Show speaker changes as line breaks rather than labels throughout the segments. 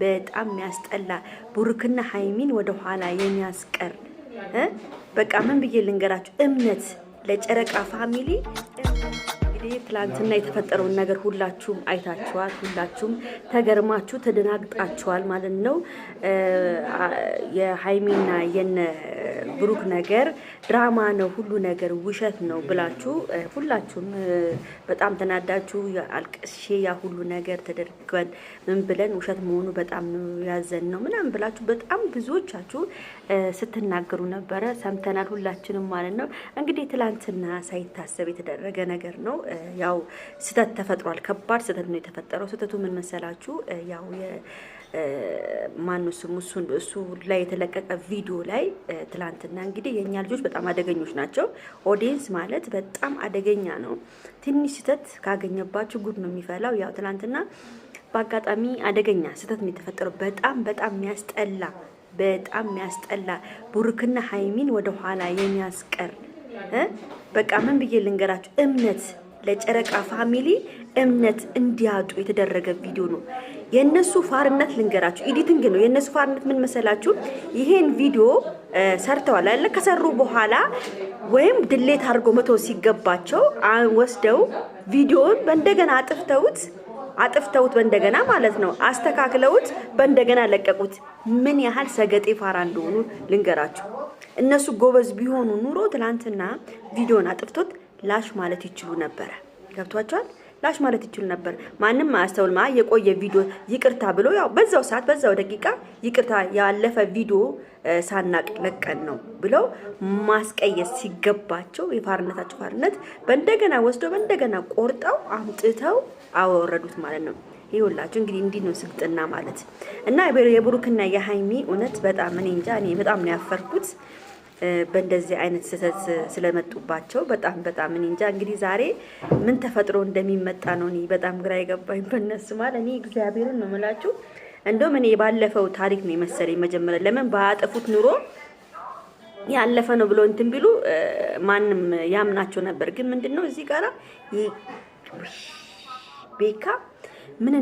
በጣም የሚያስጠላ ብሩክና ሃይሚን ወደ ኋላ የሚያስቀር በቃ ምን ብዬ ልንገራችሁ? እምነት ለጨረቃ ፋሚሊ እንግዲህ ትላንትና የተፈጠረውን ነገር ሁላችሁም አይታችኋል። ሁላችሁም ተገርማችሁ ተደናግጣችኋል ማለት ነው። የሃይሚና የነ ብሩክ ነገር ድራማ ነው፣ ሁሉ ነገር ውሸት ነው ብላችሁ ሁላችሁም በጣም ተናዳችሁ አልቅሼ ያ ሁሉ ነገር ተደርጓል ምን ብለን ውሸት መሆኑ በጣም ያዘን ነው ምናምን ብላችሁ በጣም ብዙዎቻችሁ ስትናገሩ ነበረ። ሰምተናል ሁላችንም ማለት ነው። እንግዲህ ትላንትና ሳይታሰብ የተደረገ ነገር ነው። ያው ስህተት ተፈጥሯል። ከባድ ስህተት ነው የተፈጠረው። ስህተቱ ምን መሰላችሁ? ያው ማነው ስሙ እሱ ላይ የተለቀቀ ቪዲዮ ላይ ትላንትና እንግዲህ የኛ ልጆች በጣም አደገኞች ናቸው። ኦዲየንስ ማለት በጣም አደገኛ ነው። ትንሽ ስህተት ካገኘባችሁ ጉድ ነው የሚፈላው። ያው ትላንትና በአጋጣሚ አደገኛ ስህተት ነው የተፈጠረው። በጣም የሚያስጠላ ብሩክና ሃይሚን ወደ ኋላ የሚያስቀር በቃ ምን ብዬ ልንገራችሁ? እምነት ለጨረቃ ፋሚሊ እምነት እንዲያጡ የተደረገ ቪዲዮ ነው። የነሱ ፋርነት ልንገራችሁ፣ ኤዲቲንግ ነው የነሱ ፋርነት። ምን መሰላችሁ? ይሄን ቪዲዮ ሰርተዋል አይደል? ከሰሩ በኋላ ወይም ድሌት አድርጎ መቶ ሲገባቸው ወስደው ቪዲዮውን በእንደገና አጥፍተውት በእንደገና ማለት ነው አስተካክለውት በእንደገና ለቀቁት። ምን ያህል ሰገጤ ፋራ እንደሆኑ ልንገራችሁ። እነሱ ጎበዝ ቢሆኑ ኑሮ ትላንትና ቪዲዮን አጥፍቶት ላሽ ማለት ይችሉ ነበር። ገብቷቸዋል? ላሽ ማለት ይችሉ ነበር። ማንም አያስተውልማ። የቆየ ቪዲዮ ይቅርታ ብሎ ያው በዛው ሰዓት በዛው ደቂቃ ይቅርታ ያለፈ ቪዲዮ ሳናቅ ለቀን ነው ብለው ማስቀየስ ሲገባቸው የፋርነታቸው ፋርነት በእንደገና ወስደው በእንደገና ቆርጠው አምጥተው አወረዱት ማለት ነው። ይኸውላችሁ እንግዲህ እንዲህ ነው ስልጥና ማለት እና የብሩክና የሃይሚ እውነት በጣም እኔ እንጃ እኔ በጣም ነው ያፈርኩት በእንደዚህ አይነት ስህተት ስለመጡባቸው በጣም እኔ እንጃ። እንግዲህ ዛሬ ምን ተፈጥሮ እንደሚመጣ ነው እኔ በጣም ግራ የገባኝ በእነሱ ማለት እኔ እግዚአብሔርን ነው የምላችሁ። እንደውም እኔ ባለፈው ታሪክ ነው የመሰለኝ መጀመሪያ። ለምን ባያጠፉት ኑሮ ያለፈ ነው ብሎ እንትን ቢሉ ማንም ያምናቸው ነበር። ግን ምንድነው እዚህ ጋራ ቤካ ምን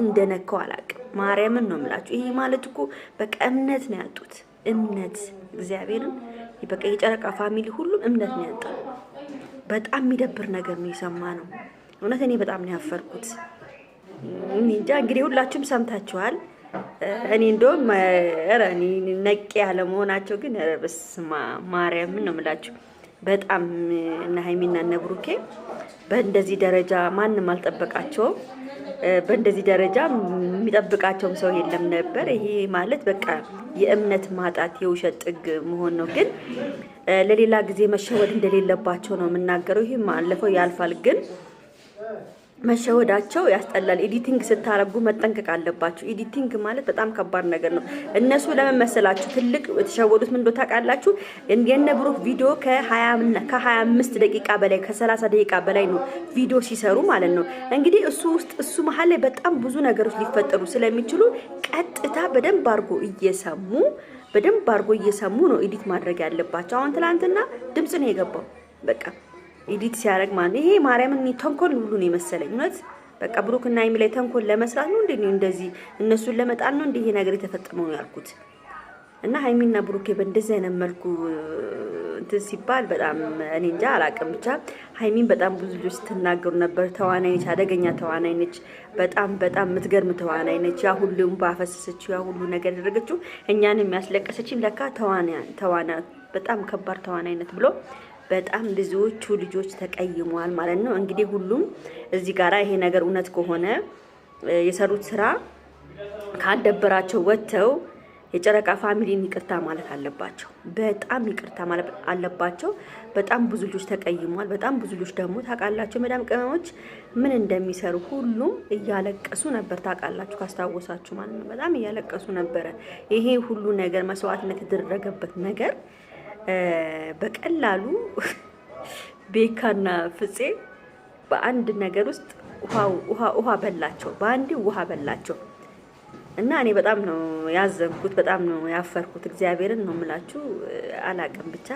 እንደነካው አላውቅም። ማርያምን ነው የምላችሁ። ይሄ ማለት እኮ በቃ እምነት ነው ያጡት። እምነት እግዚአብሔርን በቃ የጨረቃ ፋሚሊ ሁሉም እምነት ነው ያጣው። በጣም የሚደብር ነገር ነው የሰማነው። እውነት እኔ በጣም ነው ያፈርኩት። እንጃ እንግዲህ ሁላችሁም ሰምታችኋል። እኔ እንደውም እኔ ነቄ ያለ መሆናቸው ግን በስመ አብ ማርያምን ነው የምላችሁ። በጣም እነ ሃይሚና እነ ብሩኬ በእንደዚህ ደረጃ ማንም አልጠበቃቸውም። በእንደዚህ ደረጃ የሚጠብቃቸውም ሰው የለም ነበር። ይሄ ማለት በቃ የእምነት ማጣት የውሸት ጥግ መሆን ነው። ግን ለሌላ ጊዜ መሸወድ እንደሌለባቸው ነው የምናገረው። ይሄ ማለፈው ያልፋል፣ ግን መሸወዳቸው ያስጠላል። ኤዲቲንግ ስታረጉ መጠንቀቅ አለባችሁ። ኤዲቲንግ ማለት በጣም ከባድ ነገር ነው። እነሱ ለምን መሰላችሁ ትልቅ የተሸወዱት ምን ታውቃላችሁ? የነ ብሩክ ቪዲዮ ከ25 ደቂቃ በላይ ከ30 ደቂቃ በላይ ነው ቪዲዮ ሲሰሩ ማለት ነው። እንግዲህ እሱ መሀል ላይ በጣም ብዙ ነገሮች ሊፈጠሩ ስለሚችሉ ቀጥታ በደንብ አድርጎ እየሰሙ ነው ኤዲት ማድረግ ያለባቸው። አሁን ትላንትና ድምጽ ነው የገባው በቃ ኤዲት ሲያደርግ ማለት ይሄ ማርያምን ተንኮል ሁሉ ነው የመሰለኝ። እውነት በቃ ብሩክና ሃይሚ ላይ ተንኮል ለመስራት ነው እንዴ? እንደዚህ እነሱን ለመጣል ነው እንዴ ይሄ ነገር የተፈጠመው ያልኩት። እና ሃይሚና ብሩኬ በእንደዚህ አይነት መልኩ እንትን ሲባል በጣም እኔ እንጃ አላውቅም። ብቻ ሃይሚን በጣም ብዙ ልጆች ስትናገሩ ነበር። ተዋናይ ነች፣ አደገኛ ተዋናይ ነች፣ በጣም የምትገርም ተዋናይ ነች። ያ ሁሉም ባፈሰሰችው ያ ሁሉ ነገር ያደረገችው እኛን የሚያስለቀሰችን ለካ ተዋና በጣም ከባድ ተዋናይነት ብሎ በጣም ብዙዎቹ ልጆች ተቀይመዋል ማለት ነው። እንግዲህ ሁሉም እዚህ ጋራ ይሄ ነገር እውነት ከሆነ የሰሩት ስራ ካደበራቸው ወጥተው የጨረቃ ፋሚሊን ይቅርታ ማለት አለባቸው። በጣም ይቅርታ ማለት አለባቸው። በጣም ብዙ ልጆች ተቀይመዋል። በጣም ብዙ ልጆች ደግሞ ታውቃላችሁ መዳም ቅመሞች ምን እንደሚሰሩ ሁሉም እያለቀሱ ነበር። ታውቃላችሁ ካስታወሳችሁ ማለት ነው። በጣም እያለቀሱ ነበረ። ይሄ ሁሉ ነገር መስዋዕትነት የተደረገበት ነገር በቀላሉ ቤካና ፍፄ በአንድ ነገር ውስጥ ውሃ በላቸው፣ በአንድ ውሃ በላቸው እና እኔ በጣም ነው ያዘንኩት፣ በጣም ነው ያፈርኩት። እግዚአብሔርን ነው የምላችሁ። አላቅም ብቻ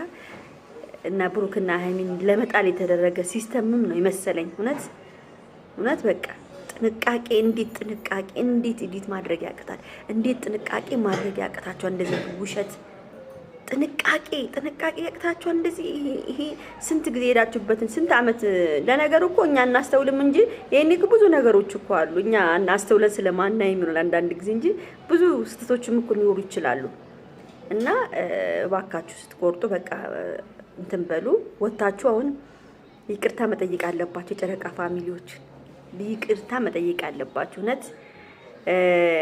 እና ብሩክና ሃይሚን ለመጣል የተደረገ ሲስተምም ነው ይመሰለኝ። እውነት በቃ ጥንቃቄ እንዴት ኤዲት ማድረግ ያቅታል? እንዴት ጥንቃቄ ማድረግ ያቅታቸዋል? እንደዚህ ውሸት ጥንቃቄ ያቅታቸዋል። እንደዚህ ይሄ ስንት ጊዜ ሄዳችሁበትን ስንት አመት። ለነገሩ እኮ እኛ እናስተውልም እንጂ ይሄኔ ብዙ ነገሮች እኮ አሉ እኛ እናስተውለን ስለማናይ የሚሆን አንዳንድ ጊዜ እንጂ ብዙ ስህተቶችም እኮ ሊኖሩ ይችላሉ። እና እባካችሁ ስትቆርጡ በቃ እንትን በሉ። ወታችሁ አሁን ይቅርታ መጠየቅ አለባችሁ። የጨረቃ ፋሚሊዎች ይቅርታ መጠየቅ አለባችሁ እውነት።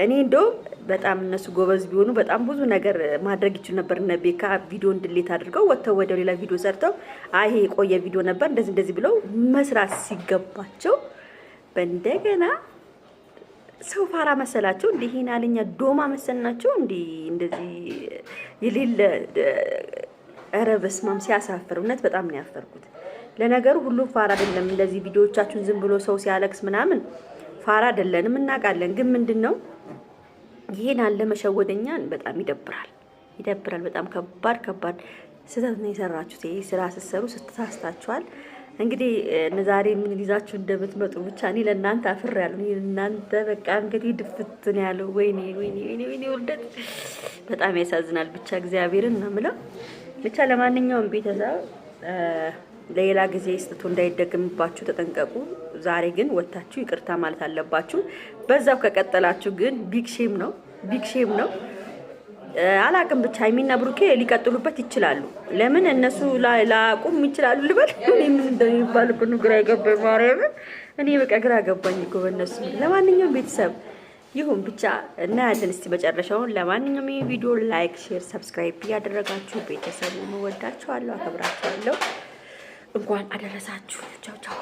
እኔ እንደው በጣም እነሱ ጎበዝ ቢሆኑ በጣም ብዙ ነገር ማድረግ ይችላል ነበር። እነ ቤካ ቪዲዮ እንድሌት አድርገው ወጥተው ወደ ሌላ ቪዲዮ ሰርተው ይሄ የቆየ ቪዲዮ ነበር እንደዚህ ብለው መስራት ሲገባቸው በእንደገና ሰው ፋራ መሰላቸው። እንዴ ይሄን አለኛ ዶማ መሰልናቸው። እንዴ እንደዚህ የሌለ ኧረ በስመ አብ ሲያሳፍር እውነት በጣም ነው ያፈርኩት። ለነገሩ ሁሉም ፋራ አይደለም። እንደዚህ ቪዲዮዎቻችሁን ዝም ብሎ ሰው ሲያለቅስ ምናምን ፋራ አይደለንም እናውቃለን። ግን ምንድነው ይሄን አለ መሸወደኛን በጣም ይደብራል። በጣም ከባድ ስህተት ነው የሰራችሁት። ይሄ ስራ ስትሰሩ ስትሳስታችኋል። እንግዲህ ዛሬ ምን ይዛችሁ እንደምትመጡ ብቻ እኔ ለእናንተ አፍሬያለሁ። እናንተ በቃ እንግዲህ ድፍት ነው ያለው። ወይኔ ውርደት በጣም ያሳዝናል። ብቻ እግዚአብሔርን ነው የምለው። ብቻ ለማንኛውም ቤተሰብ ለሌላ ጊዜ ስህተቱ እንዳይደገምባችሁ ተጠንቀቁ። ዛሬ ግን ወጣችሁ ይቅርታ ማለት አለባችሁ። በዛው ከቀጠላችሁ ግን ቢግ ሼም ነው። አላቅም ብቻ ሀይሚና ብሩኬ ሊቀጥሉበት ይችላሉ። ለምን እነሱ ላቁም ይችላሉ ልበል። እኔ ምን እንደሚባል እኮ ግራ ገባኝ። ማርያም እኔ በቃ ግራ ገባኝ እኮ በእነሱ። ለማንኛውም ቤተሰብ ይሁን ብቻ እናያለን እስቲ መጨረሻውን። ለማንኛውም ይሄ ቪዲዮ ላይክ፣ ሼር፣ ሰብስክራይብ ያደረጋችሁ ቤተሰቡ ወዳችኋለሁ፣ አከብራችኋለሁ። እንኳን አደረሳችሁ። ቻው